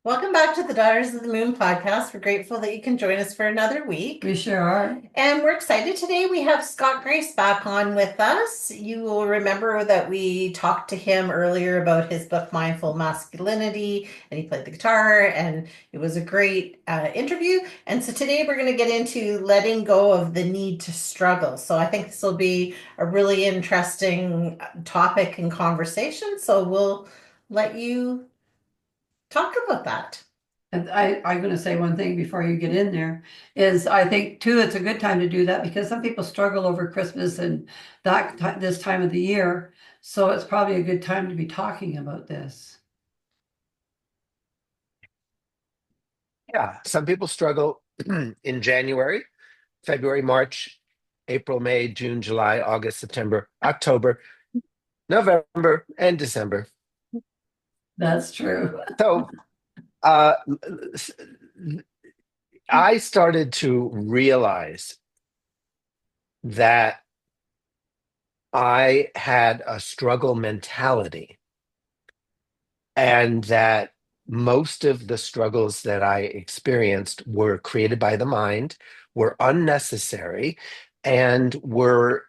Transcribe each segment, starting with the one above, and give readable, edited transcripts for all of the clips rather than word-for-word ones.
Welcome back to the Daughters of the Moon podcast. We're grateful that you can join us for another week. We sure are. And we're excited today. We have Scott Grace back on with us. You will remember that we talked to him earlier about his book, Mindful Masculinity, and he played the guitar, and it was a great interview. And so today we're going to get into letting go of the need to struggle. So I think this will be a really interesting topic and conversation. So we'll let you talk about that. And I'm going to say one thing before you get in there is I think too it's a good time to do that because some people struggle over Christmas and this time of the year. So it's probably a good time to be talking about this. Yeah, some people struggle in January, February, March, April, May, June, July, August, September, October, November, and December. That's true. So uh, I started to realize that I had a struggle mentality and that most of the struggles that I experienced were created by the mind, were unnecessary, and were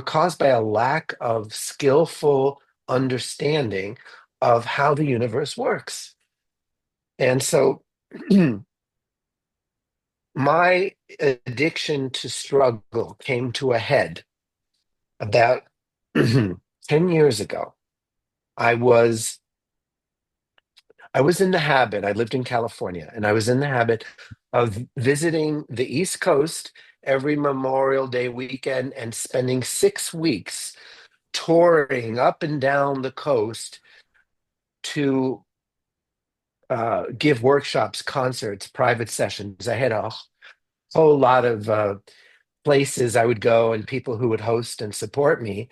caused by a lack of skillful understanding of how the universe works. And so my addiction to struggle came to a head about 10 years ago. I was I was in the habit, I lived in California, and I was in the habit of visiting the East Coast every Memorial Day weekend and spending 6 weeks touring up and down the coast to give workshops, concerts, private sessions. I had a whole lot of places I would go and people who would host and support me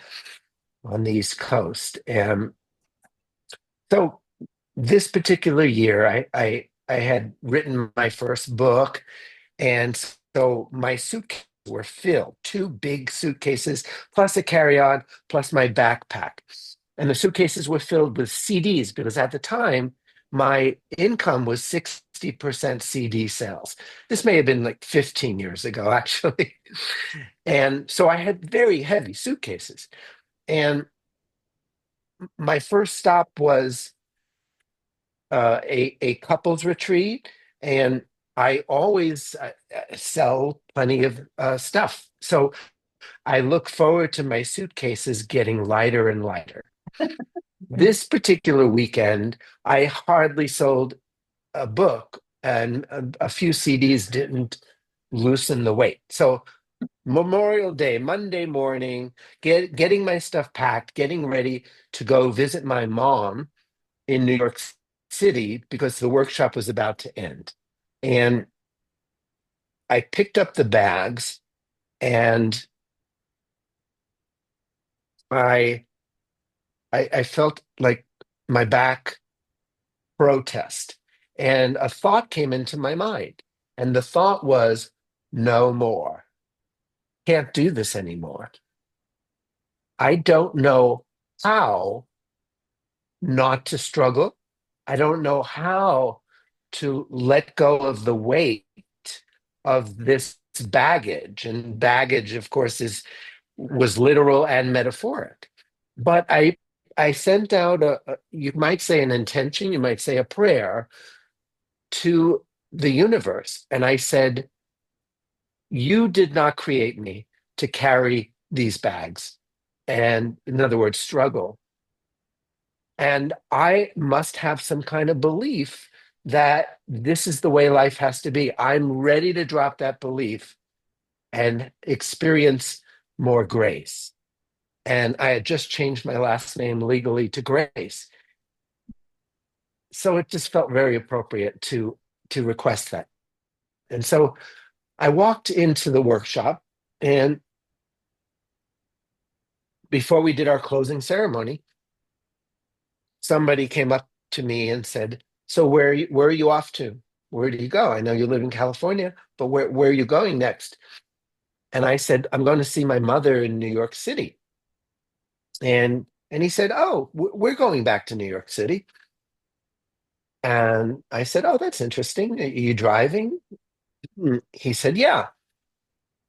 on the East Coast. And so this particular year, I had written my first book, and so my suitcases were filled, two big suitcases, plus a carry-on, plus my backpack. And the suitcases were filled with CDs because at the time my income was 60% CD sales. This may have been like 15 years ago, actually. And so I had very heavy suitcases. And my first stop was a couples retreat, and I always sell plenty of stuff. So I look forward to my suitcases getting lighter and lighter. This particular weekend, I hardly sold a book, and a few CDs didn't loosen the weight. So Memorial Day, Monday morning, getting my stuff packed, getting ready to go visit my mom in New York City because the workshop was about to end. And I picked up the bags and I I felt like my back protest. And a thought came into my mind. And the thought was, no more. Can't do this anymore. I don't know how not to struggle. I don't know how to let go of the weight of this baggage. And baggage, of course, is was literal and metaphoric. But I sent out you might say an intention, you might say a prayer to the universe. And I said, you did not create me to carry these bags. And in other words, struggle. And I must have some kind of belief that this is the way life has to be. I'm ready to drop that belief and experience more grace. And I had just changed my last name legally to Grace. So it just felt very appropriate to request that. And so I walked into the workshop, and before we did our closing ceremony, somebody came up to me and said, "So where are you off to? Where do you go? I know you live in California, but where are you going next?" And I said, "I'm going to see my mother in New York City." And he said, "Oh, we're going back to New York City." And I said, "Oh, that's interesting. Are you driving?" He said, "Yeah."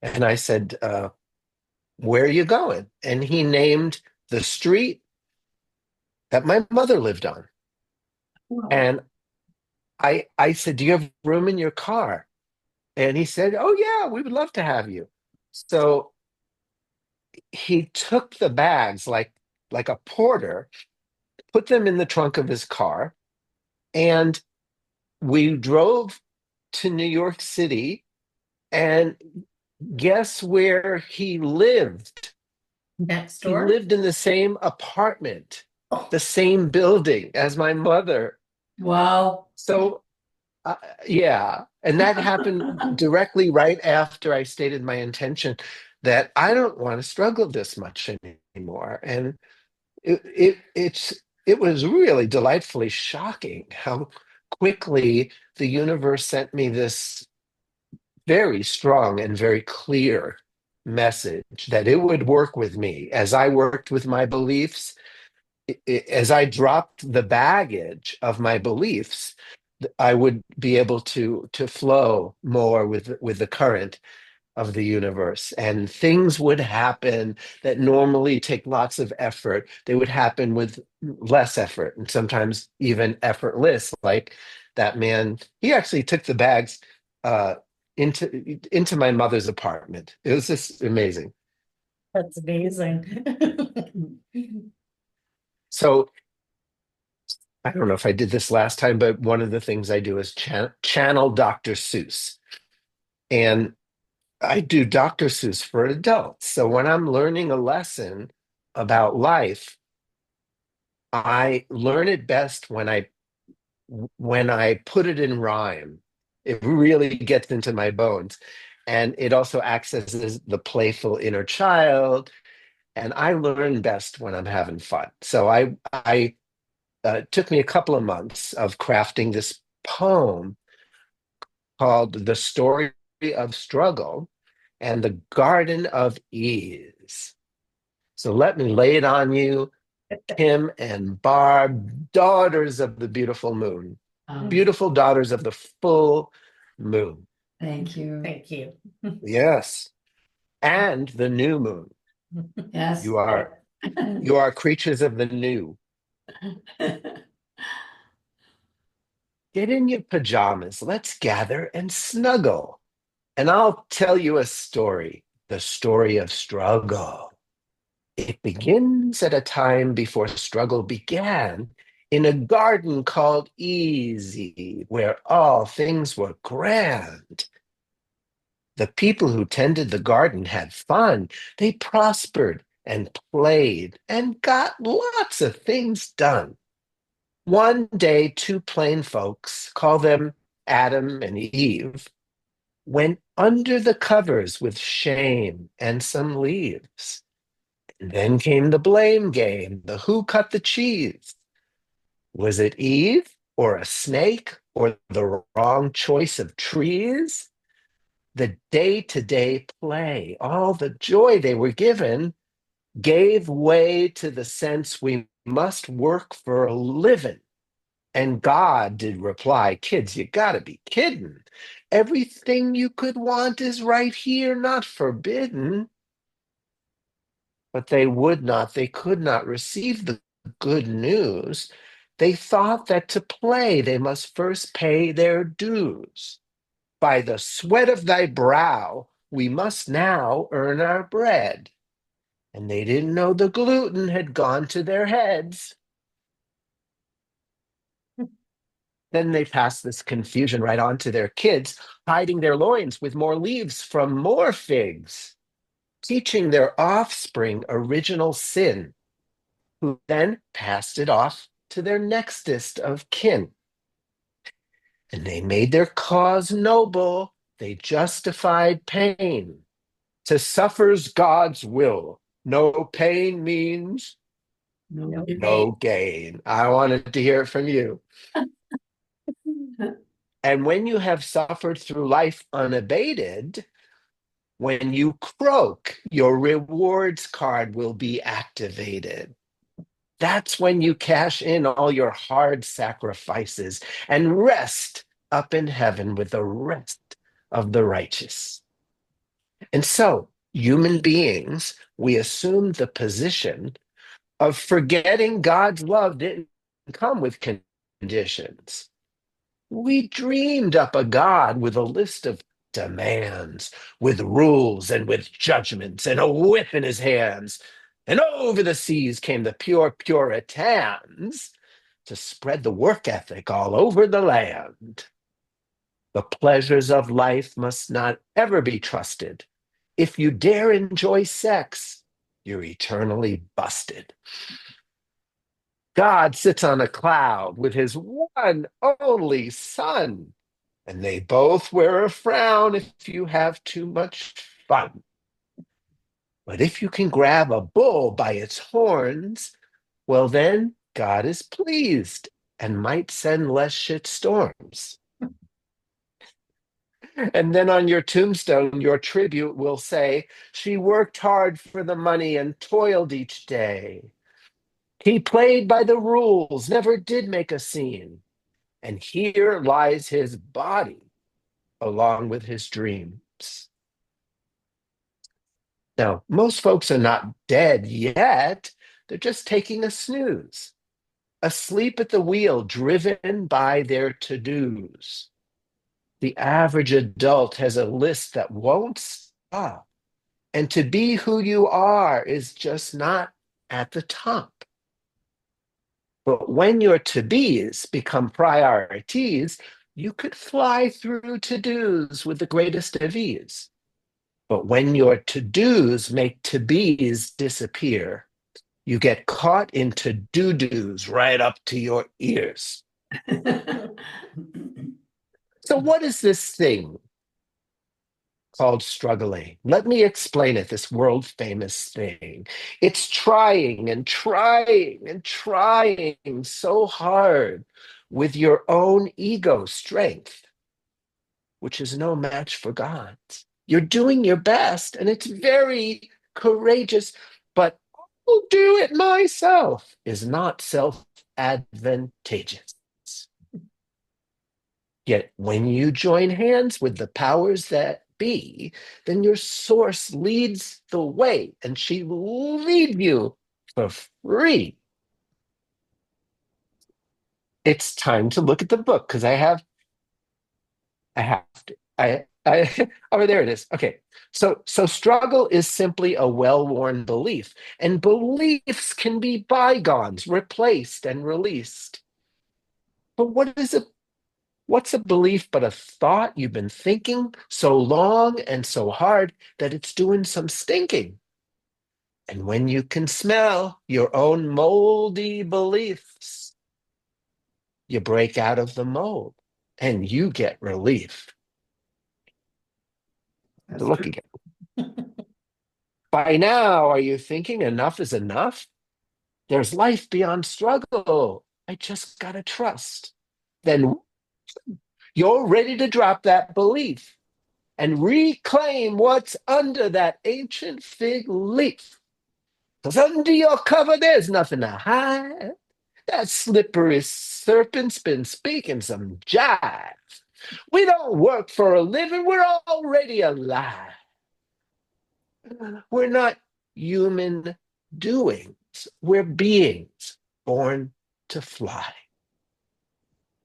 And I said, "Where are you going?" And he named the street that my mother lived on. Wow. And I said, "Do you have room in your car?" And he said, "Oh, yeah, we would love to have you." So he took the bags like a porter, put them in the trunk of his car, and we drove to New York City. And guess where he lived? Next He door. lived in the same apartment, Oh, the same building as my mother. Wow. So, uh, yeah. And that happened directly right after I stated my intention that I don't want to struggle this much anymore. And it was really delightfully shocking how quickly the universe sent me this very strong and very clear message that it would work with me as I worked with my beliefs, as I dropped the baggage of my beliefs. I would be able to flow more with the current of the universe, and things would happen that normally take lots of effort. They would happen with less effort and sometimes even effortless. Like that man, he actually took the bags uh, into my mother's apartment. It was just amazing. that's amazing. So I don't know if I did this last time, but one of the things I do is channel Dr. Seuss. And I do Dr. Seuss for adults. So when I'm learning a lesson about life, I learn it best when I put it in rhyme. It really gets into my bones. And it also accesses the playful inner child. And I learn best when I'm having fun. So I it took me a couple of months of crafting this poem called The Story of Struggle and the Garden of Ease. So let me lay it on you, Kim and Barb, daughters of the beautiful moon, beautiful daughters of the full moon. Thank you. Thank you. Yes. And the new moon. Yes. You are you are creatures of the new. Get in your pajamas. Let's gather and snuggle. And I'll tell you a story, the story of struggle. It begins at a time before struggle began, in a garden called Easy, where all things were grand. The people who tended the garden had fun. They prospered and played and got lots of things done. One day, two plain folks, call them Adam and Eve, went under the covers with shame and some leaves. And then came the blame game, the who cut the cheese. Was it Eve or a snake or the wrong choice of trees? The day to day play, all the joy they were given, gave way to the sense we must work for a living. And God did reply, kids, you gotta be kidding. Everything you could want is right here, not forbidden. But they would not, they could not receive the good news. They thought that to play they must first pay their dues. By the sweat of thy brow, we must now earn our bread. And they didn't know the gluten had gone to their heads. Then they passed this confusion right on to their kids, hiding their loins with more leaves from more figs, teaching their offspring original sin, who then passed it off to their nextest of kin. And they made their cause noble. They justified pain. To suffer's God's will. No pain means No. Okay. no gain. I wanted to hear it from you. And when you have suffered through life unabated, when you croak, your rewards card will be activated. That's when you cash in all your hard sacrifices and rest up in heaven with the rest of the righteous. And so, human beings, we assume the position of forgetting God's love didn't come with conditions. We dreamed up a God with a list of demands, with rules and with judgments, and a whip in his hands. And over the seas came the pure Puritans to spread the work ethic all over the land. The pleasures of life must not ever be trusted. If you dare enjoy sex, you're eternally busted. God sits on a cloud with his one only son, and they both wear a frown if you have too much fun. But if you can grab a bull by its horns, well, then God is pleased and might send less shit storms. And then on your tombstone, your tribute will say, she worked hard for the money and toiled each day. He played by the rules, never did make a scene. And here lies his body along with his dreams. Now, most folks are not dead yet. They're just taking a snooze, asleep at the wheel, driven by their to-dos. The average adult has a list that won't stop. And to be who you are is just not at the top. But when your to-bes become priorities, you could fly through to-dos with the greatest of ease. But when your to-dos make to-bes disappear, you get caught in to-do-dos right up to your ears. So what is this thing called struggling? Let me explain it, this world famous thing. It's trying and trying and trying so hard with your own ego strength, which is no match for God's. You're doing your best, and it's very courageous, but I'll do it myself is not self-advantageous. Yet when you join hands with the powers that be, then your source leads the way, and she will lead you for free. It's time to look at the book because I have to. Oh, there it is. Okay. So struggle is simply a well-worn belief, and beliefs can be bygones, replaced and released. But what's a belief but a thought you've been thinking so long and so hard that it's doing some stinking? And when you can smell your own moldy beliefs, you break out of the mold and you get relief. That's So look true. again. By now, are you thinking enough is enough? There's life beyond struggle. I just gotta trust. Then you're ready to drop that belief and reclaim what's under that ancient fig leaf. Because under your cover, there's nothing to hide. That slippery serpent's been speaking some jive. We don't work for a living, we're already alive. We're not human doings, we're beings born to fly.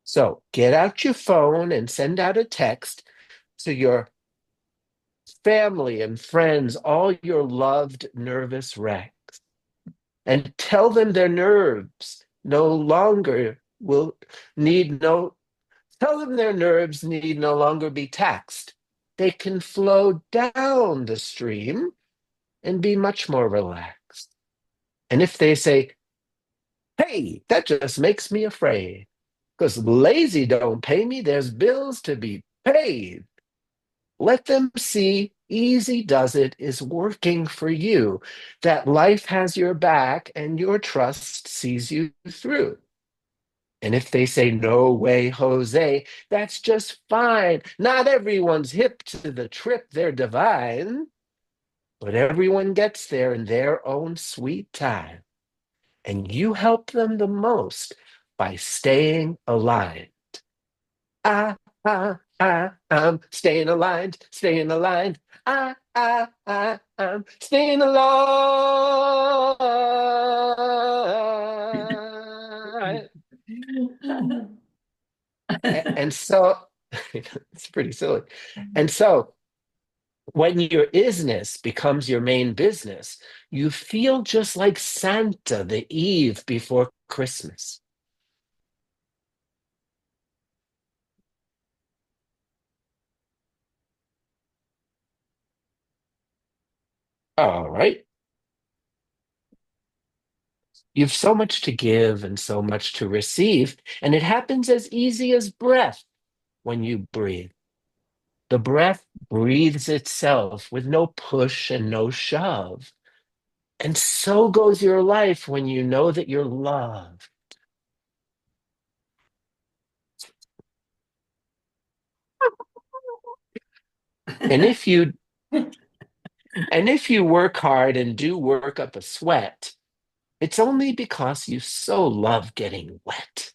So get out your phone and send out a text to your family and friends, all your loved nervous wrecks, and tell them their nerves no longer will need no, tell them their nerves need no longer be taxed. They can flow down the stream and be much more relaxed. And if they say, hey, that just makes me afraid, because lazy don't pay me, there's bills to be paid. Let them see easy does it is working for you, that life has your back and your trust sees you through. And if they say, no way, Jose, that's just fine. Not everyone's hip to the trip, they're divine, but everyone gets there in their own sweet time. and you help them the most by staying aligned. I'm staying aligned, staying aligned. I'm staying aligned. And so it's pretty silly. And so when your isness becomes your main business, you feel just like Santa the eve before Christmas. All right. You've so much to give and so much to receive, and it happens as easy as breath when you breathe. The breath breathes itself with no push and no shove. And so goes your life when you know that you're loved. And if you and if you work hard and do work up a sweat, it's only because you so love getting wet.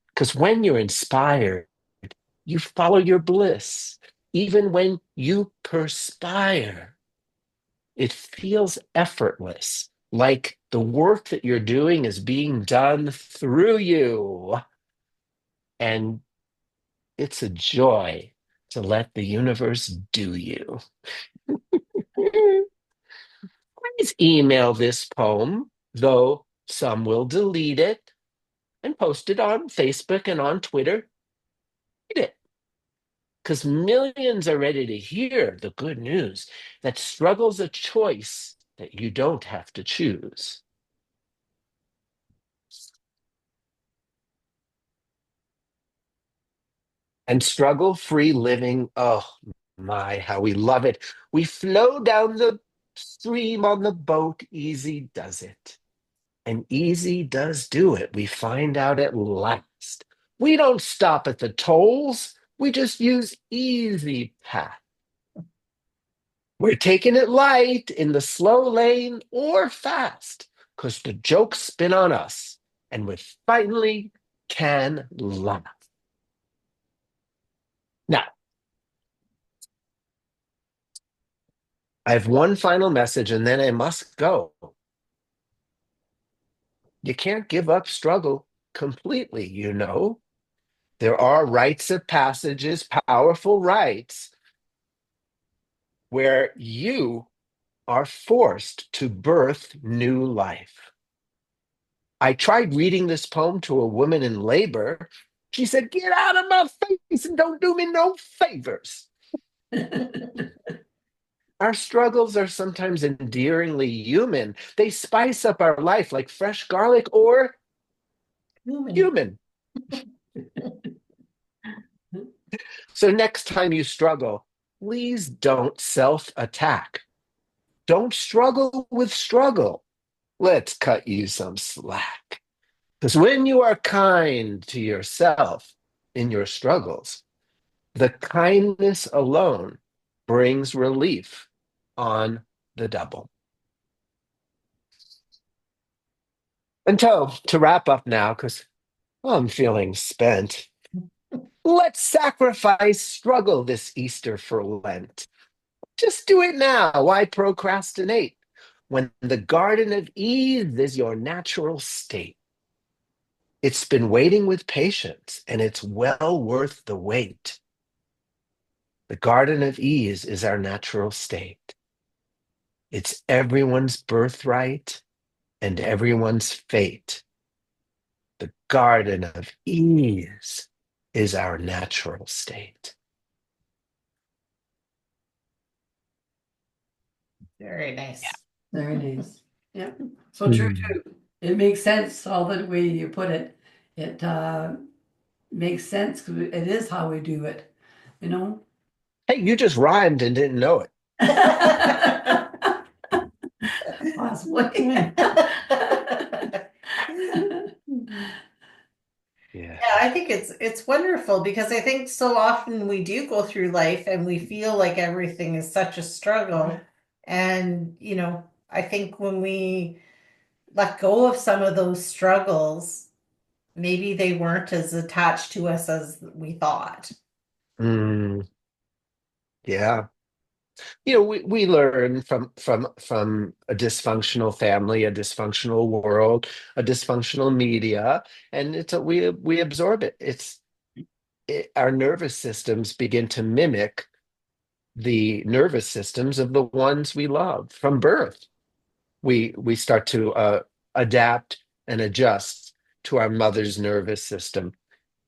Because when you're inspired, you follow your bliss. Even when you perspire, it feels effortless, like the work that you're doing is being done through you. And it's a joy to let the universe do you. Please email this poem, though some will delete it and post it on Facebook and on Twitter. Read it, because millions are ready to hear the good news that struggle's a choice that you don't have to choose. And struggle-free living, oh my, how we love it. We flow down the stream on the boat, easy does it. And easy does do it. We find out at last. We don't stop at the tolls. We just use easy path. We're taking it light in the slow lane or fast because the joke's spin on us and we finally can laugh. Now, I have one final message and then I must go. You can't give up struggle completely, you know. There are rites of passages, powerful rites, where you are forced to birth new life. I tried reading this poem to a woman in labor. She said, "Get out of my face and don't do me no favors." Our struggles are sometimes endearingly human. They spice up our life like fresh garlic or human. So next time you struggle, please don't self-attack. Don't struggle with struggle. Let's cut you some slack. Because when you are kind to yourself in your struggles, the kindness alone brings relief on the double. And to wrap up now, because I'm feeling spent, let's sacrifice struggle this Easter for Lent. Just do it now. Why procrastinate when the Garden of Eve is your natural state? It's been waiting with patience, and it's well worth the wait. The Garden of Ease is our natural state. It's everyone's birthright and everyone's fate. The Garden of Ease is our natural state. Very nice. Very nice. Yeah. So true too. It makes sense all the way you put it. It makes sense because it is how we do it, you know? Hey, you just rhymed and didn't know it. Possibly. Yeah. Yeah, I think it's wonderful because I think so often we do go through life and we feel like everything is such a struggle. And, I think when we let go of some of those struggles, maybe they weren't as attached to us as we thought. Mm, yeah. We learn from a dysfunctional family, a dysfunctional world, a dysfunctional media, and we absorb it. Our nervous systems begin to mimic the nervous systems of the ones we love from birth. We start to adapt and adjust to our mother's nervous system,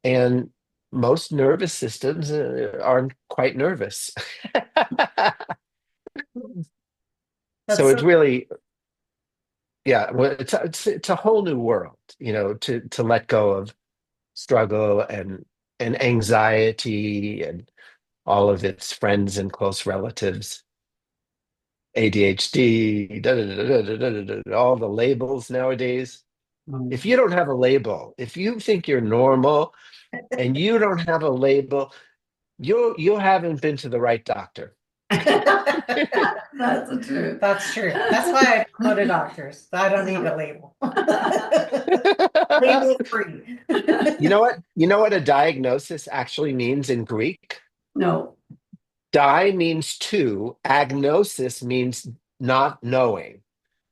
and most nervous systems aren't quite nervous. That's So so it's really, yeah, well, it's a whole new world, to let go of struggle and anxiety and all of its friends and close relatives, ADHD, all the labels nowadays. If you don't have a label, if you think you're normal and you don't have a label, you haven't been to the right doctor. That's the truth. that's true. That's why I don't go to doctors. I don't need a label. Label free. You know what a diagnosis actually means in Greek? No. Di means two, agnosis means not knowing.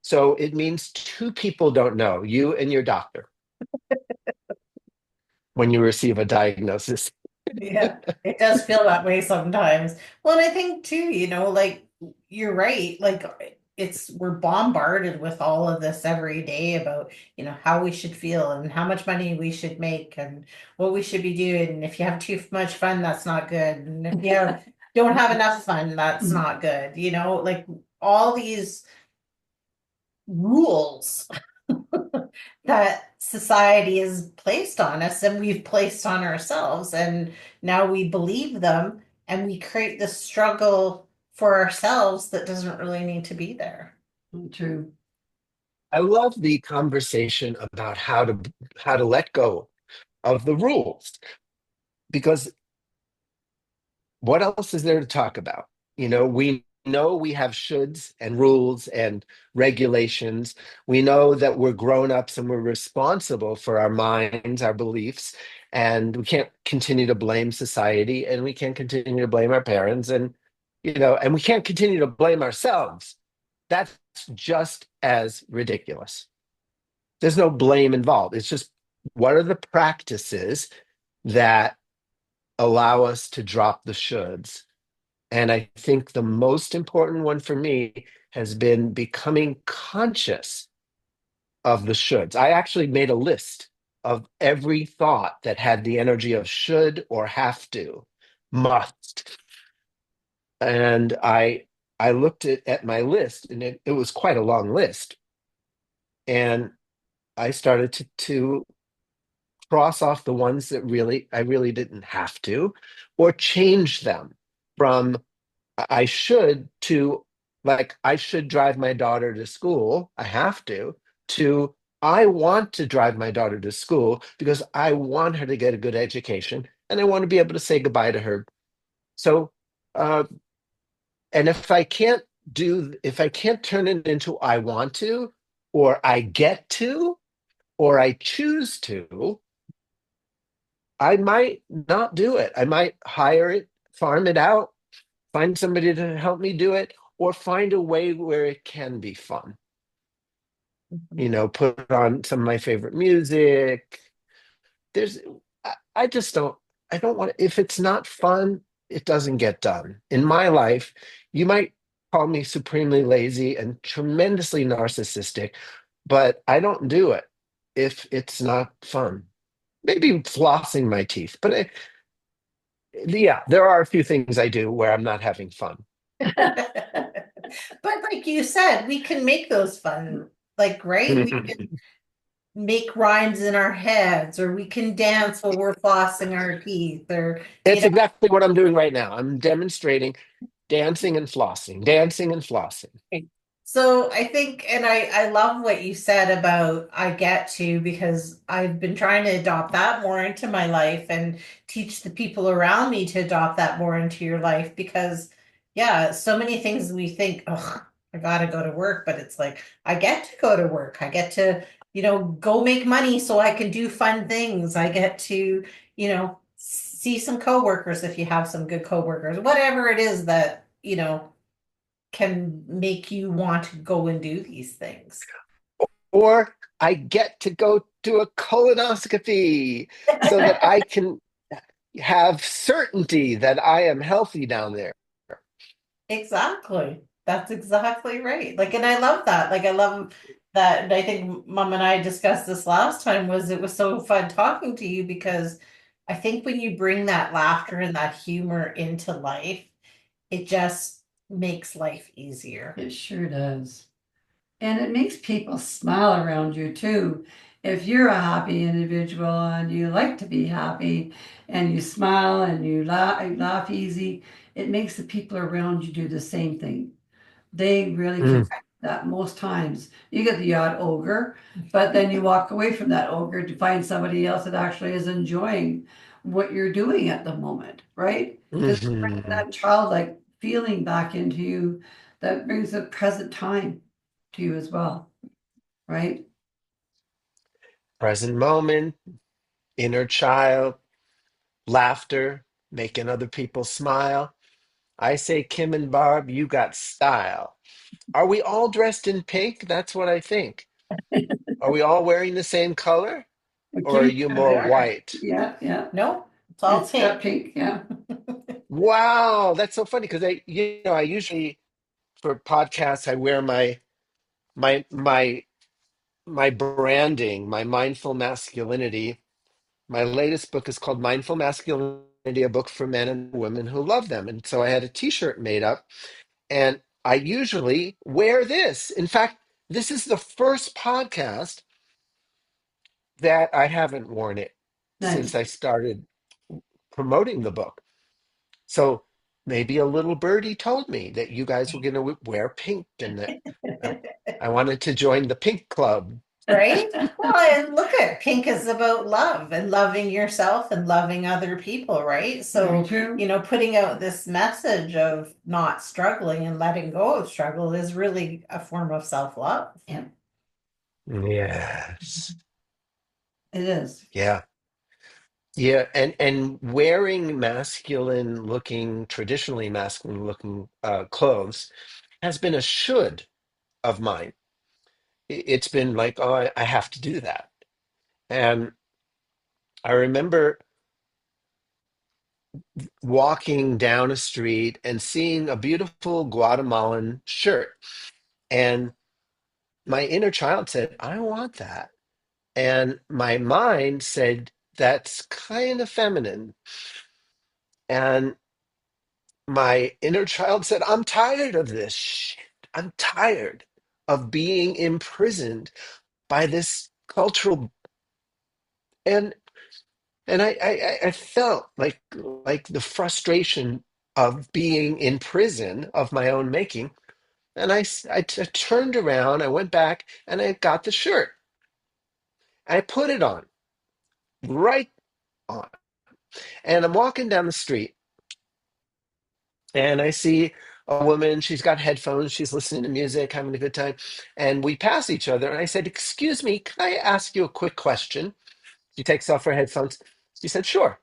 So it means two people don't know, you and your doctor, when you receive a diagnosis. Yeah, it does feel that way sometimes. Well, and I think too, like you're right. Like we're bombarded with all of this every day about, how we should feel and how much money we should make and what we should be doing. And if you have too much fun, that's not good. And if you don't have enough fun, that's not good. Like all these rules that society has placed on us and we've placed on ourselves. And now we believe them and we create this struggle for ourselves that doesn't really need to be there. True. I love the conversation about how to let go of the rules, because what else is there to talk about? We know we have shoulds and rules and regulations. We know that we're grown-ups and we're responsible for our minds, our beliefs, and we can't continue to blame society, and we can't continue to blame our parents, and we can't continue to blame ourselves. That's just as ridiculous. There's no blame involved. It's just, what are the practices that allow us to drop the shoulds? And I think the most important one for me has been becoming conscious of the shoulds. I actually made a list of every thought that had the energy of should or have to, must. And I looked at my list, and it was quite a long list. And I started to cross off the ones that I really didn't have to, or change them from I should to, like, I should drive my daughter to school, I have to I want to drive my daughter to school because I want her to get a good education and I want to be able to say goodbye to her. So, uh, and if I can't turn it into I want to, or I get to, or I choose to, I might not do it. I might hire it, farm it out, find somebody to help me do it, or find a way where it can be fun. Put on some of my favorite music. There's, I just I don't want, if it's not fun, it doesn't get done. In my life, you might call me supremely lazy and tremendously narcissistic, but I don't do it if it's not fun. Maybe flossing my teeth, but yeah, there are a few things I do where I'm not having fun. But like you said, we can make those fun. Like, right? We can make rhymes in our heads, or we can dance while we're flossing our teeth, or, It's exactly what I'm doing right now. I'm demonstrating dancing and flossing, dancing and flossing. so I think, and I love what you said about I get to, because I've been trying to adopt that more into my life and teach the people around me to adopt that more into your life because, yeah, so many things we think, ugh. I gotta go to work, but it's like I get to go to work. I get to, go make money so I can do fun things. I get to, see some coworkers if you have some good coworkers, whatever it is that, can make you want to go and do these things. Or I get to go to a colonoscopy so that I can have certainty that I am healthy down there. Exactly. That's exactly right. Like, and I love that. Like, I love that. And I think Mom and I discussed this last time was it was so fun talking to you because I think when you bring that laughter and that humor into life, it just makes life easier. It sure does. And it makes people smile around you too. If you're a happy individual and you like to be happy and you smile and you laugh easy, it makes the people around you do the same thing. They really Mm, connect that most times. You get the odd ogre, but then you walk away from that ogre to find somebody else that actually is enjoying what you're doing at the moment, right? Because mhm. that childlike feeling back into you that brings the present time to you as well, right? Present moment, inner child, laughter, making other people smile. I say, Kim and Barb, you got style. Are we all dressed in pink? That's what I think. Are we all wearing the same color? But Or are Kim, you yeah, more white? yeah. No, it's all It's got pink. pink, yeah. Wow, that's so funny because I usually for podcasts I wear my my branding, my mindful masculinity. My latest book is called Mindful Masculinity, a book for men and women who love them. And so I had a t-shirt made up and I usually wear this. In fact, this is the first podcast that I haven't worn it since Nice. I started promoting the book. So maybe a little birdie told me that you guys were going to wear pink and that I, I wanted to join the pink club. Right? Well, and look at pink is about love and loving yourself and loving other people, right? Very So, true. putting out this message of not struggling and letting go of struggle is really a form of self-love. Yeah, Yes. it is. Yeah. Yeah, and wearing traditionally masculine looking clothes has been a should of mine. It's been like, oh, I have to do that. And I remember walking down a street and seeing a beautiful Guatemalan shirt. And my inner child said, I want that. And my mind said, that's kind of feminine. And my inner child said, I'm tired of this shit. I'm tired of being imprisoned by this cultural and I felt like the frustration of being in prison of my own making. And I turned around, I went back and I got the shirt. I put it on, right on. And I'm walking down the street and I see a woman, she's got headphones, she's listening to music, having a good time. And we pass each other. And I said, excuse me, can I ask you a quick question? She takes off her headphones. She said, sure.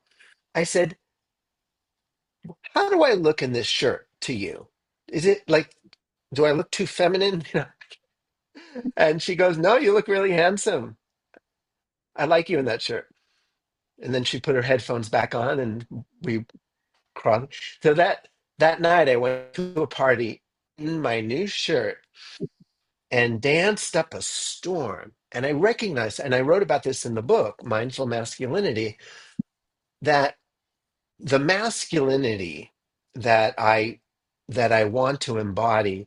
I said, how do I look in this shirt to you? Is it like, do I look too feminine? And she goes, no, you look really handsome. I like you in that shirt. And then she put her headphones back on and we crossed. So that night I went to a party in my new shirt and danced up a storm. And I recognized, and I wrote about this in the book, Mindful Masculinity, that the masculinity that I want to embody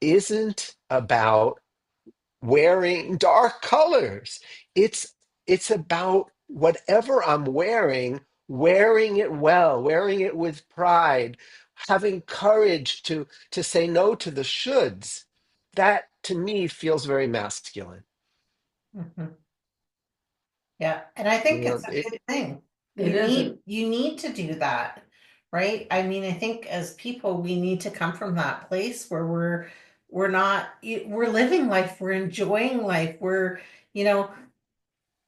isn't about wearing dark colors. It's about whatever I'm wearing it well, wearing it with pride, having courage to say no to the shoulds. That to me feels very masculine. Mhm. Yeah, and I think You know, it's a good thing. It You isn't. need to do that, right? I mean, I think as people we need to come from that place where we're we're not, we're living life, we're enjoying life, you know,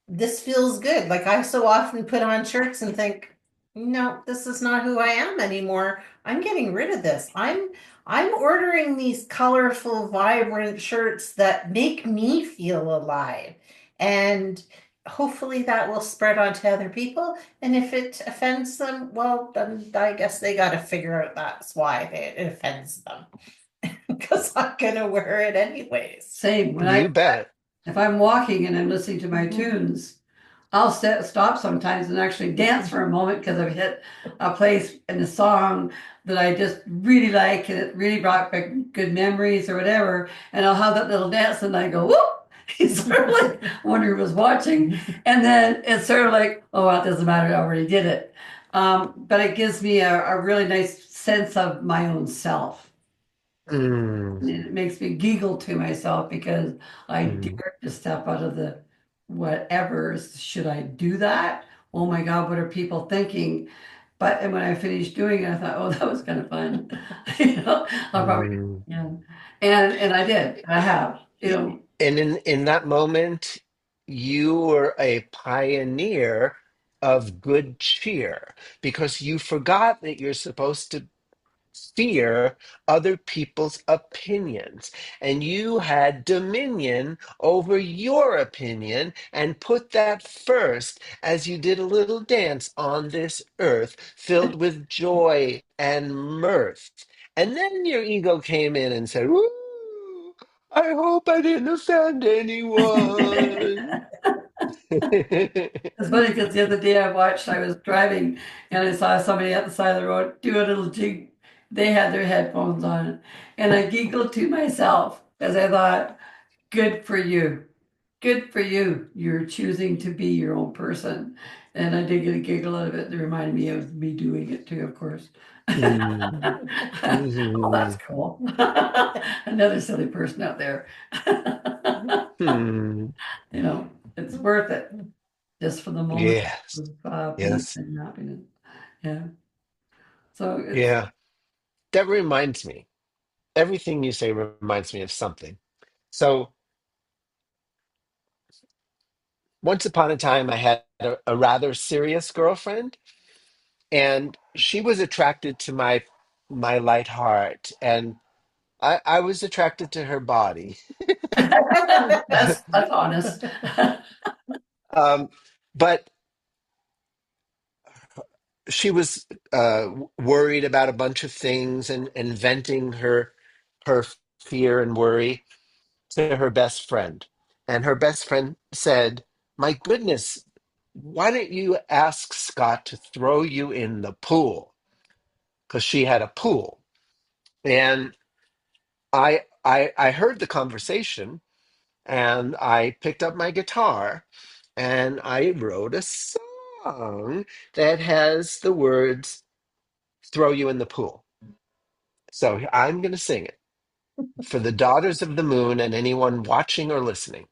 this feels good. Like I so often put on shirts and think, no, this is not who I am anymore. I'm getting rid of this. I'm ordering these colorful, vibrant shirts that make me feel alive. And hopefully that will spread on to other people. And if it offends them, well, then I guess they got to figure out that's why it offends them. Because I'm gonna wear it anyways. Same. You bet. If I'm walking and I'm listening to my tunes, I'll stop sometimes and actually dance for a moment because I've hit a place in a song that I just really like and it really brought back good memories or whatever. And I'll have that little dance and I go, whoop! He's sort of like, wonder who was watching. And then it's sort of like, oh, well, it doesn't matter. I already did it. But it gives me a really nice sense of my own self. Mm, And it makes me giggle to myself because I mm, dare to step out of the whatever. Should I do that? Oh my God, what are people thinking? But and when I finished doing it, I thought, oh, that was kind of fun. I'll probably, mm. yeah. And I did. I have, And in that moment, you were a pioneer of good cheer because you forgot that you're supposed to fear other people's opinions. And you had dominion over your opinion and put that first as you did a little dance on this earth filled with joy and mirth. And then your ego came in and said, "Ooh, I hope I didn't offend anyone." It's funny because the other day I was driving and I saw somebody at the side of the road do a little jig. They had their headphones on and I giggled to myself as I thought, good for you. Good for you. You're choosing to be your own person. And I did get a giggle out of it. It reminded me of me doing it too, of course. Mm, Oh, that's mhm, cool. Another silly person out there. hmm. It's worth it just for the moment Yes, of peace yes, and happiness. Yeah. So it's yeah. That reminds me. Everything you say reminds me of something. So, once upon a time, I had a rather serious girlfriend, and she was attracted to my light heart, and I was attracted to her body. that's honest. um, but she was worried about a bunch of things and venting her fear and worry to her best friend. And her best friend said, "My goodness, why don't you ask Scott to throw you in the pool?" Because she had a pool. And I heard the conversation and I picked up my guitar and I wrote a song that has the words "throw you in the pool." So I'm going to sing it for the daughters of the moon and anyone watching or listening.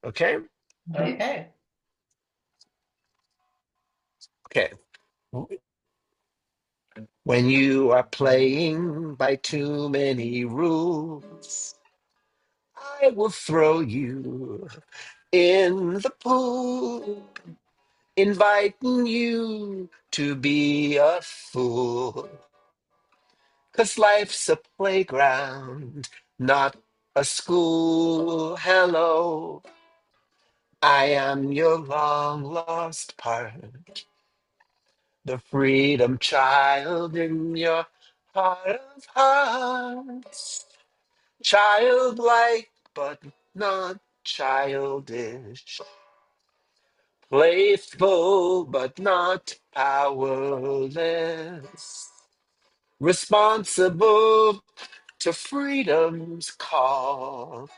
Okay? Okay. Okay. When you are playing by too many rules, I will throw you in the pool, inviting you to be a fool. 'Cause life's a playground, not a school. Hello, I am your long lost part, the freedom child in your heart of hearts. Childlike, but not childish. Playful, but not powerless. Responsible to freedom's call.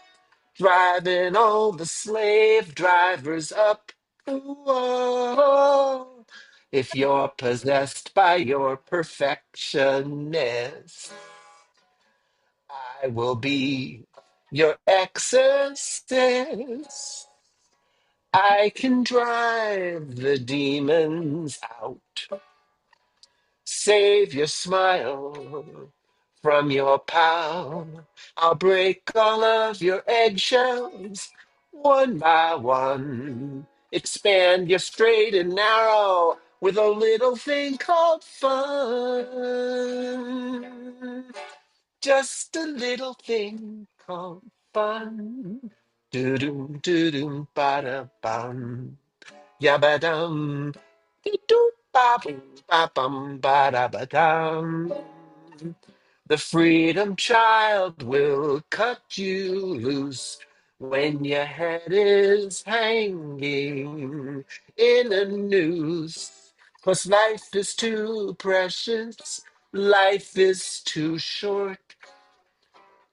Driving all the slave drivers up the wall. If you're possessed by your perfectionist, I will be your exorcist. I can drive the demons out. Save your smile from your palm. I'll break all of your eggshells one by one. Expand your straight and narrow with a little thing called fun. Just a little thing called fun. Do do do do ba da bum. Yabadum. Do ba bum ba bum ba da ba dum. The freedom child will cut you loose when your head is hanging in a noose. 'Cause life is too precious, life is too short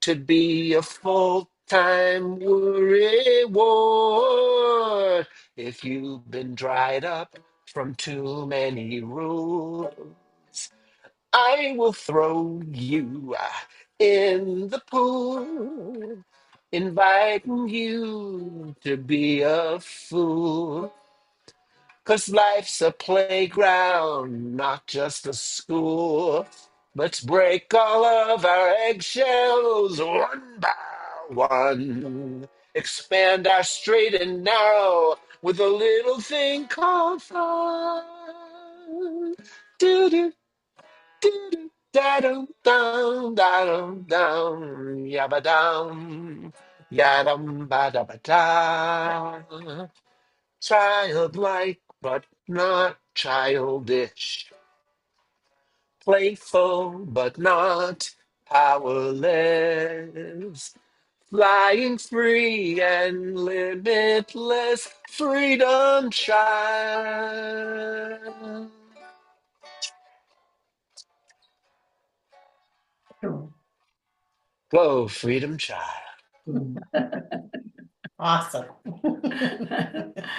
to be a full-time worry ward. If you've been dried up from too many rules, I will throw you in the pool, inviting you to be a fool. 'Cause life's a playground, not just a school. Let's break all of our eggshells one by one. Expand our straight and narrow with a little thing called fun. Do do do do da dum dum da dum dum yabba dum yadum ba da ba da. Childlike but not childish, playful but not powerless, flying free and limitless, freedom child. Cool. Go, freedom child. Awesome. I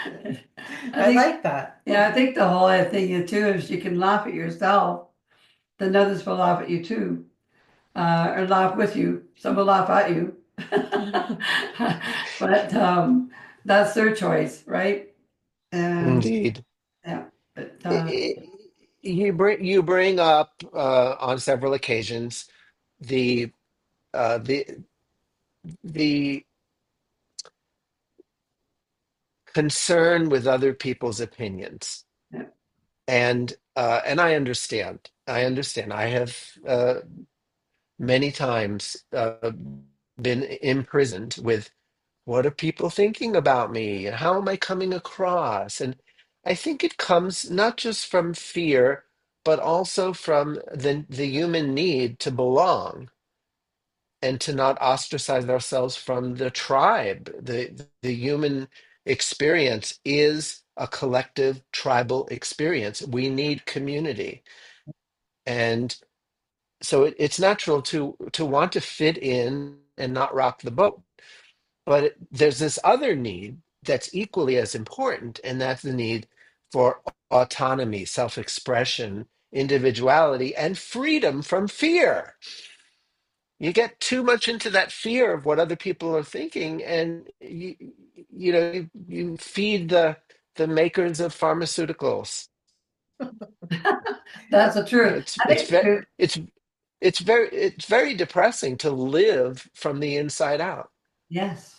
I think, like that. yeah, I think the whole thing too is you can laugh at yourself, then others will laugh at you too, or laugh with you. Some will laugh at you, but that's their choice, right? And Indeed. yeah, but You bring up on several occasions the uh, the the concern with other people's opinions, yeah, and I understand. I understand. I have many times been imprisoned with what are people thinking about me and how am I coming across? And I think it comes not just from fear, but also from the human need to belong and to not ostracize ourselves from the tribe. The human experience is a collective tribal experience. We need community. And so it's natural to want to fit in and not rock the boat. But there's this other need that's equally as important, and that's the need for autonomy, self-expression, individuality, and freedom from fear. You get too much into that fear of what other people are thinking, and you feed the makers of pharmaceuticals. that's the You know, truth. it's I it's think very it's very depressing to live from the inside out, yes,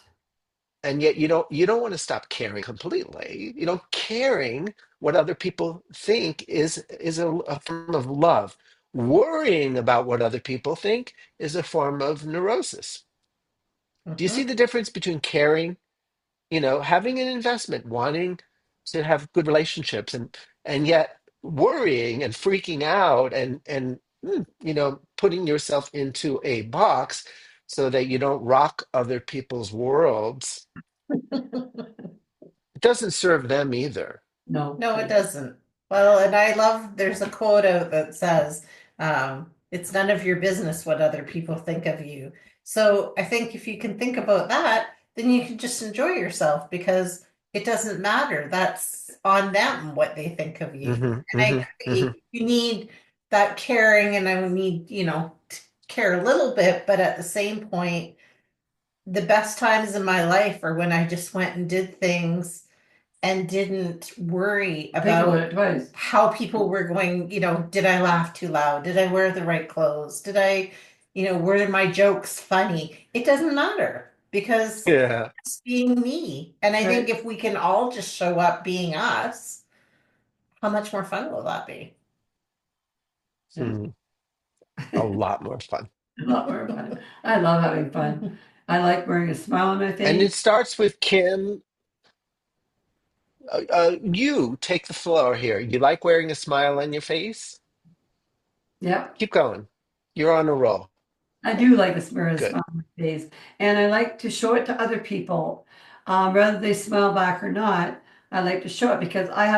and yet you don't want to stop caring completely. Caring what other people think is a form of love. Worrying about what other people think is a form of neurosis. Do you see Mhm. the difference between caring, having an investment, wanting to have good relationships, and yet worrying and freaking out and putting yourself into a box so that you don't rock other people's worlds? It doesn't serve them either. no, No, it doesn't. Well, and I love there's a quote out that says, it's none of your business what other people think of you. So I think if you can think about that, then you can just enjoy yourself because it doesn't matter. That's on them what they think of you. Hmm, And I hmm, hmm. agree, you need that caring, and I would need, to care a little bit, but at the same point, the best times in my life are when I just went and did things and didn't worry think about about it twice. how people were going, did I laugh too loud? Did I wear the right clothes? Did I? were my jokes funny? It doesn't matter because Yeah. it's being me. And I think Right. if we can all just show up being us, how much more fun will that be? Yeah. Mm, a lot more fun. A lot more fun. I love having fun. I like wearing a smile on my And face. it starts with Kim. You take the floor here. You like wearing a smile on your face? Yep. Keep going. You're on a roll. I do like to wear a Good. smile on my face, and I like to show it to other people, whether they smile back or not. I like to show it because I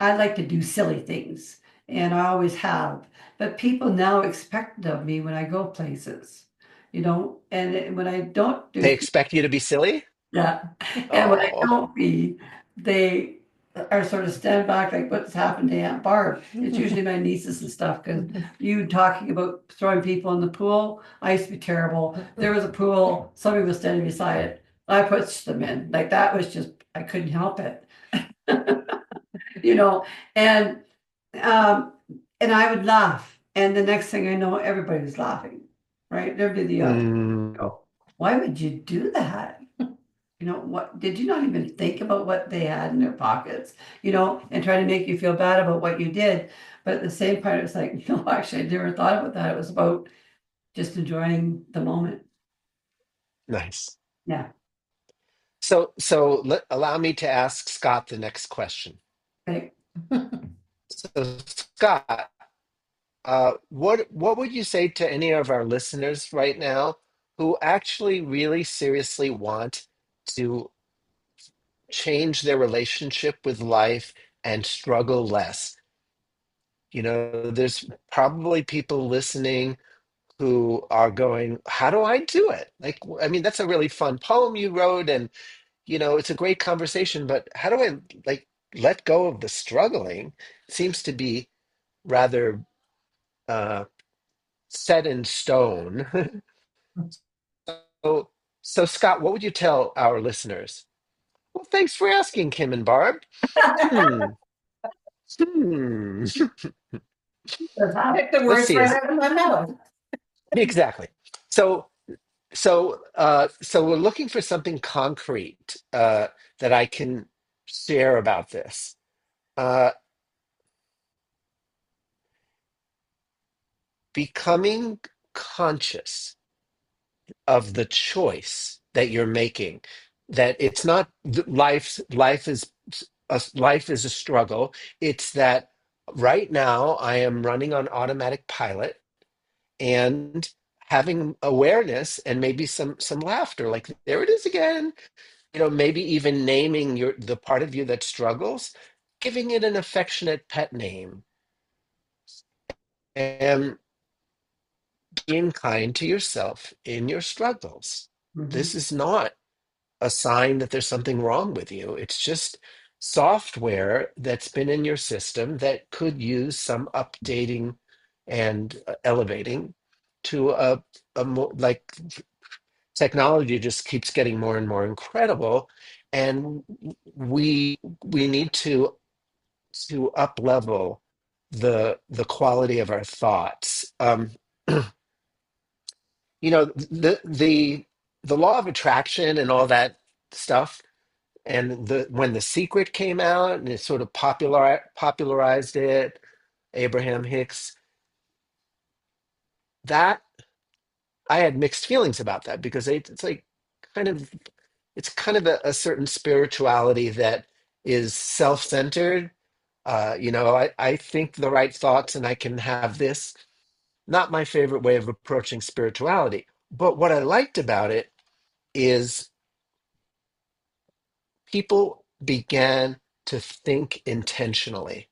like to do silly things, and I always have. But people now expect it of me when I go places, when I don't do They expect you to be silly? that, and when I Oh. don't be, they are sort of stand back like, what's happened to Aunt Barb? It's usually my nieces and stuff, because you talking about throwing people in the pool, I used to be terrible. There was a pool, somebody was standing beside it. I pushed them in. Like that was just, I couldn't help it. you know, and um, and I would laugh, and the next thing I know, everybody was laughing, right? There'd be the Mm, oh, why would you do that? What did you not even think about what they had in their pockets, and try to make you feel bad about what you did. But at the same part, it was like, no, actually, I never thought about that. It was about just enjoying the moment. nice. Yeah. Allow me to ask Scott the next question. Okay. So, Scott, what would you say to any of our listeners right now who actually really seriously want to change their relationship with life and struggle less? There's probably people listening who are going, "How do I do it?" Like, I mean, that's a really fun poem you wrote, and it's a great conversation, but how do I like let go of the struggling? Seems to be rather uh, set in stone. So, so Scott, what would you tell our listeners? Well, thanks for asking, Kim and Barb. Hmm. Hmm. That's Took happened. the Let's words see. right Is out of my mouth. exactly. So, so we're looking for something concrete that I can share about this. Uh, Becoming conscious of the choice that you're making, that it's not life is a struggle. It's that right now I am running on automatic pilot, and having awareness and maybe some laughter, like there it is again, maybe even naming the part of you that struggles, giving it an affectionate pet name, and being kind to yourself in your struggles. Mhm. This is not a sign that there's something wrong with you. It's just software that's been in your system that could use some updating and elevating to a more like technology just keeps getting more and more incredible, and we need to up level the quality of our thoughts. The law of attraction and all that stuff, and the when The Secret came out and it sort of popularized it, Abraham Hicks, that I had mixed feelings about that, because it's like kind of it's kind of a certain spirituality that is self-centered. I think the right thoughts and I can have this. Not my favorite way of approaching spirituality. But what I liked about it is people began to think intentionally.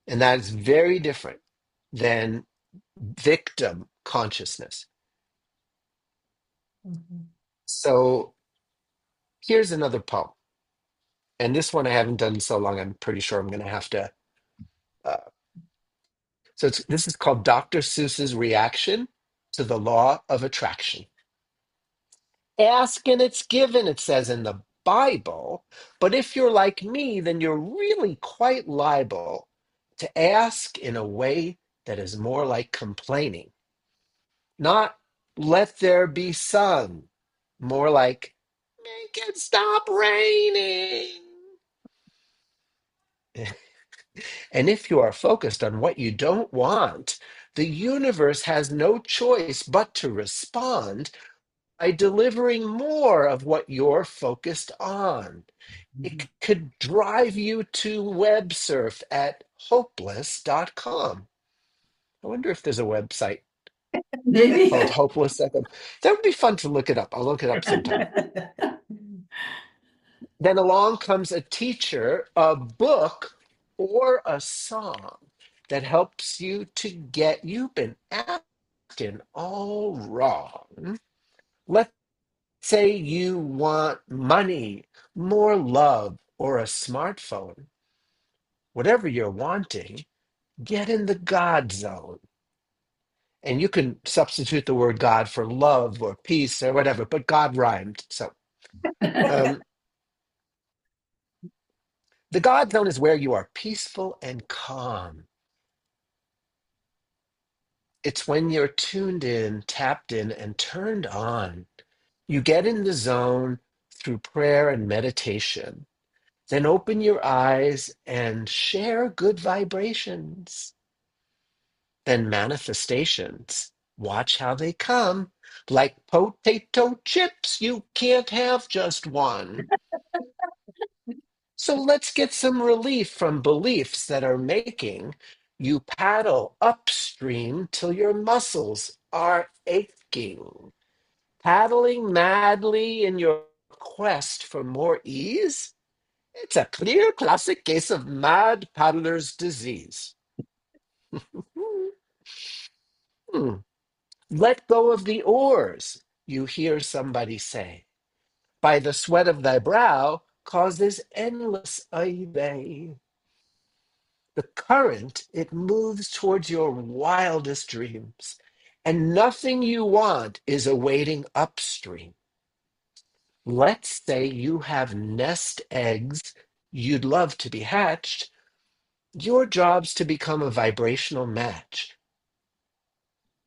And that is very different than victim consciousness. Mhm. So here's another poem. And this one I haven't done in so long, I'm pretty sure I'm going to have to. Uh, this is called Dr. Seuss's Reaction to the Law of Attraction. Ask and it's given, it says in the Bible. But if you're like me, then you're really quite liable to ask in a way that is more like complaining. Not let there be sun, more like make it stop raining. And if you are focused on what you don't want, the universe has no choice but to respond by delivering more of what you're focused on. It could drive you to web surf at hopeless.com. I wonder if there's a website Maybe. called hopeless.com. That would be fun to look it up. I'll look it up sometime. Then along comes a teacher, a book, or a song that helps you to get you've been acting all wrong. Let's say you want money, more love, or a smartphone. Whatever you're wanting, get in the God zone. And you can substitute the word God for love or peace or whatever, but God rhymed. So um, the God zone is where you are peaceful and calm. It's when you're tuned in, tapped in, and turned on. You get in the zone through prayer and meditation. Then open your eyes and share good vibrations. Then manifestations. Watch how they come. Like potato chips, you can't have just one. So let's get some relief from beliefs that are making you paddle upstream till your muscles are aching. Paddling madly in your quest for more ease? It's a clear classic case of mad paddler's disease. Hmm. Let go of the oars, you hear somebody say. By the sweat of thy brow causes endless away. The current, it moves towards your wildest dreams, and nothing you want is awaiting upstream. Let's say you have nest eggs you'd love to be hatched. Your job's to become a vibrational match,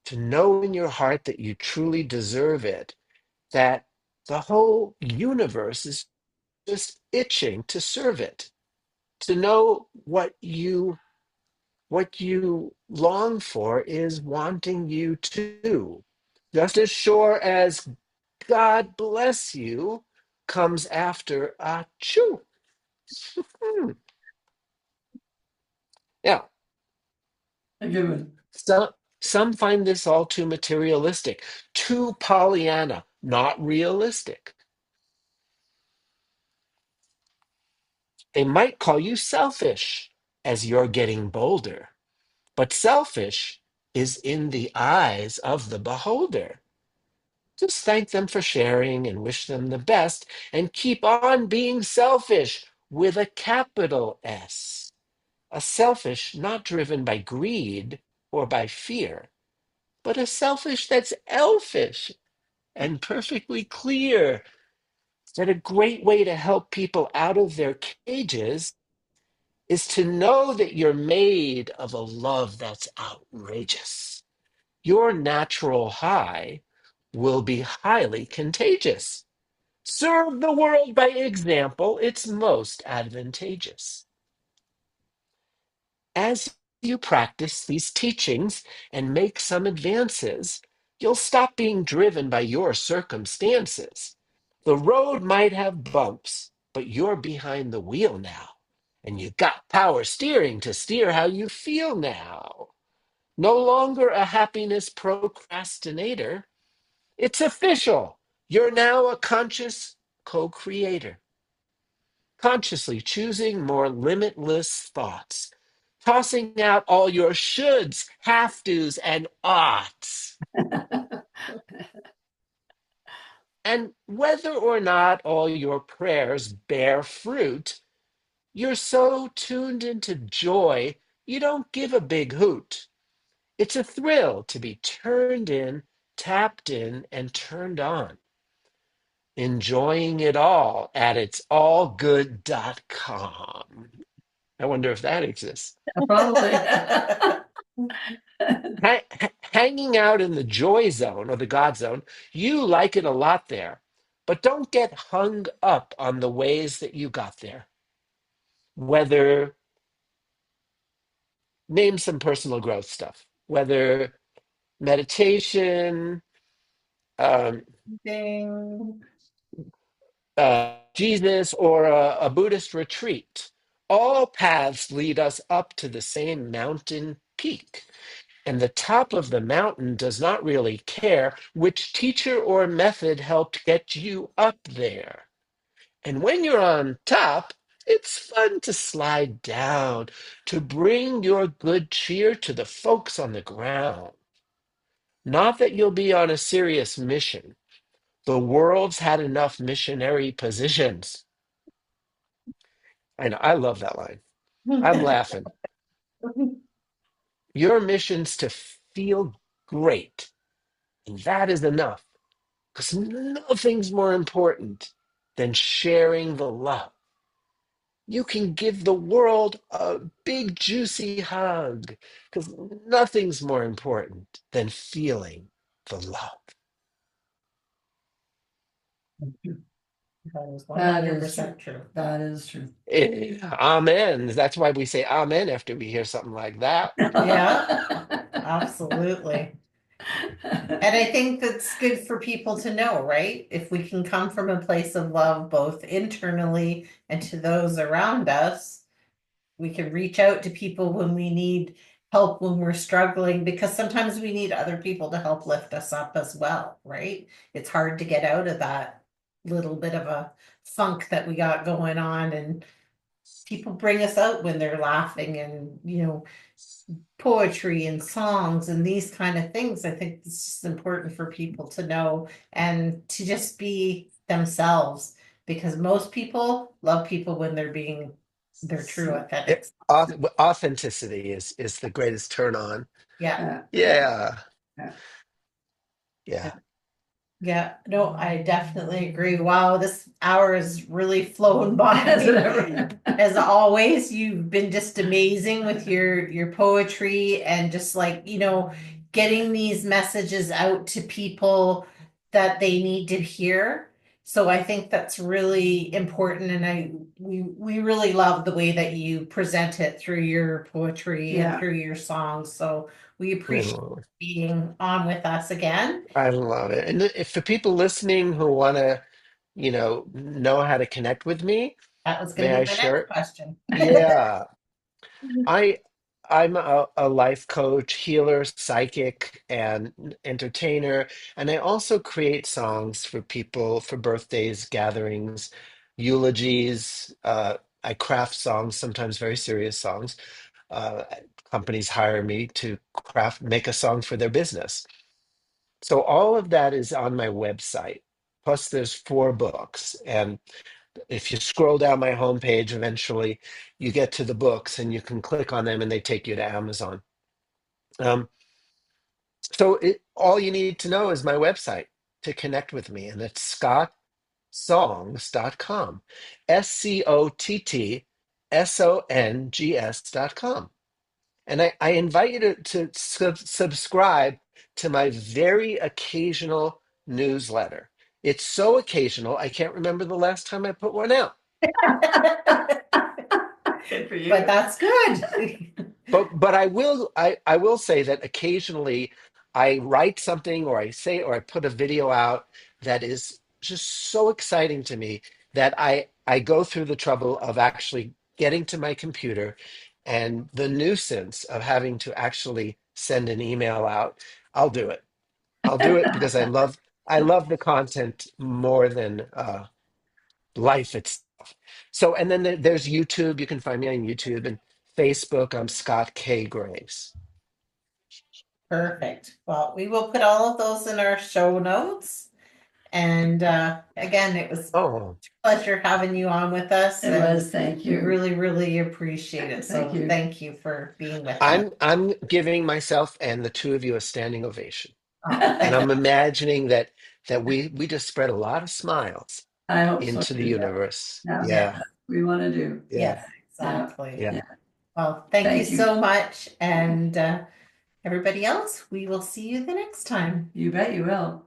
to know in your heart that you truly deserve it, that the whole universe is just itching to serve it, to know what you long for is wanting you to. Just as sure as God bless you comes after a chew. Hmm. Now, A good one. some find this all too materialistic, too Pollyanna, not realistic. They might call you selfish as you're getting bolder, but selfish is in the eyes of the beholder. Just thank them for sharing and wish them the best and keep on being selfish with a capital S. A selfish not driven by greed or by fear, but a selfish that's elfish and perfectly clear. That a great way to help people out of their cages is to know that you're made of a love that's outrageous. Your natural high will be highly contagious. Serve the world by example, it's most advantageous. As you practice these teachings and make some advances, you'll stop being driven by your circumstances. The road might have bumps, but you're behind the wheel now, and you got power steering to steer how you feel now. No longer a happiness procrastinator. It's official. You're now a conscious co creator, consciously choosing more limitless thoughts, tossing out all your shoulds, have tos, and oughts. And whether or not all your prayers bear fruit, you're so tuned into joy, you don't give a big hoot. It's a thrill to be turned in, tapped in, and turned on. Enjoying it all at itsallgood.com. I wonder if that exists. Probably. Ha- Hanging out in the joy zone or the God zone, you like it a lot there, but don't get hung up on the ways that you got there. Whether, name some personal growth stuff, whether meditation, um, Ding. Jesus, or a Buddhist retreat. All paths lead us up to the same mountain peak. And the top of the mountain does not really care which teacher or method helped get you up there. And when you're on top, it's fun to slide down, to bring your good cheer to the folks on the ground. Not that you'll be on a serious mission. The world's had enough missionary positions. I know, I love that line. I'm laughing. Your mission's to feel great, and that is enough. Because nothing's more important than sharing the love. You can give the world a big, juicy hug because nothing's more important than feeling the love. That is That is true. 100% true. That is true. Amen. That's why we say amen after we hear something like that. Yeah, absolutely. And I think that's good for people to know, right? If we can come from a place of love, both internally and to those around us, we can reach out to people when we need help, when we're struggling, because sometimes we need other people to help lift us up as well, right? It's hard to get out of that little bit of a funk that we got going on, and people bring us out when they're laughing and, poetry and songs and these kind of things. I think it's just important for people to know and to just be themselves, because most people love people when they're being their true authentic selves. Authenticity is the greatest turn on. Yeah. Yeah, Yeah. yeah. Yeah. Yeah, no, I definitely agree. Wow, this hour has really flown by. Has it ever? As always, you've been just amazing with your poetry and just like, getting these messages out to people that they need to hear. So I think that's really important, and we really love the way that you present it through your poetry and Yeah. through your songs. So we appreciate I being on with us again. love it. And if for people listening who want to, know how to connect with me, That was going may to I be my next share? question. Yeah. I I'm a life coach, healer, psychic, and entertainer, and I also create songs for people for birthdays, gatherings, eulogies. I craft songs, sometimes very serious songs. Uh, Companies hire me to make a song for their business. So all of that is on my website. Plus, there's 4 books, and if you scroll down my homepage, eventually you get to the books and you can click on them and they take you to Amazon. Um, all you need to know is my website to connect with me, and it's scottsongs.com. SCOTTSONGS.com. And I invite you to subscribe to my very occasional newsletter. It's so occasional, I can't remember the last time I put one out. Good for you. But that's good. But I will say that occasionally I write something or I say or I put a video out that is just so exciting to me that I go through the trouble of actually getting to my computer, and the nuisance of having to actually send an email out. I'll do it. I'll do it because I love the content more than life itself. So, and then there's YouTube. You can find me on YouTube and Facebook. I'm Scott K. Graves. Perfect. Well, we will put all of those in our show notes. And again, it was Oh, a pleasure having you on with us. It And was, thank we you. really, really appreciate it. So Thank you. thank you for being with us. I'm giving myself and the two of you a standing ovation, Oh, and thank I'm imagining that we just spread a lot of smiles I hope so into the too. universe. Yeah, Yeah, that's what we want to do. yeah, Yes, exactly. yeah. Yeah. Well, thank you Thank you. so much. And Everybody else, we will see you the next time. You bet you will.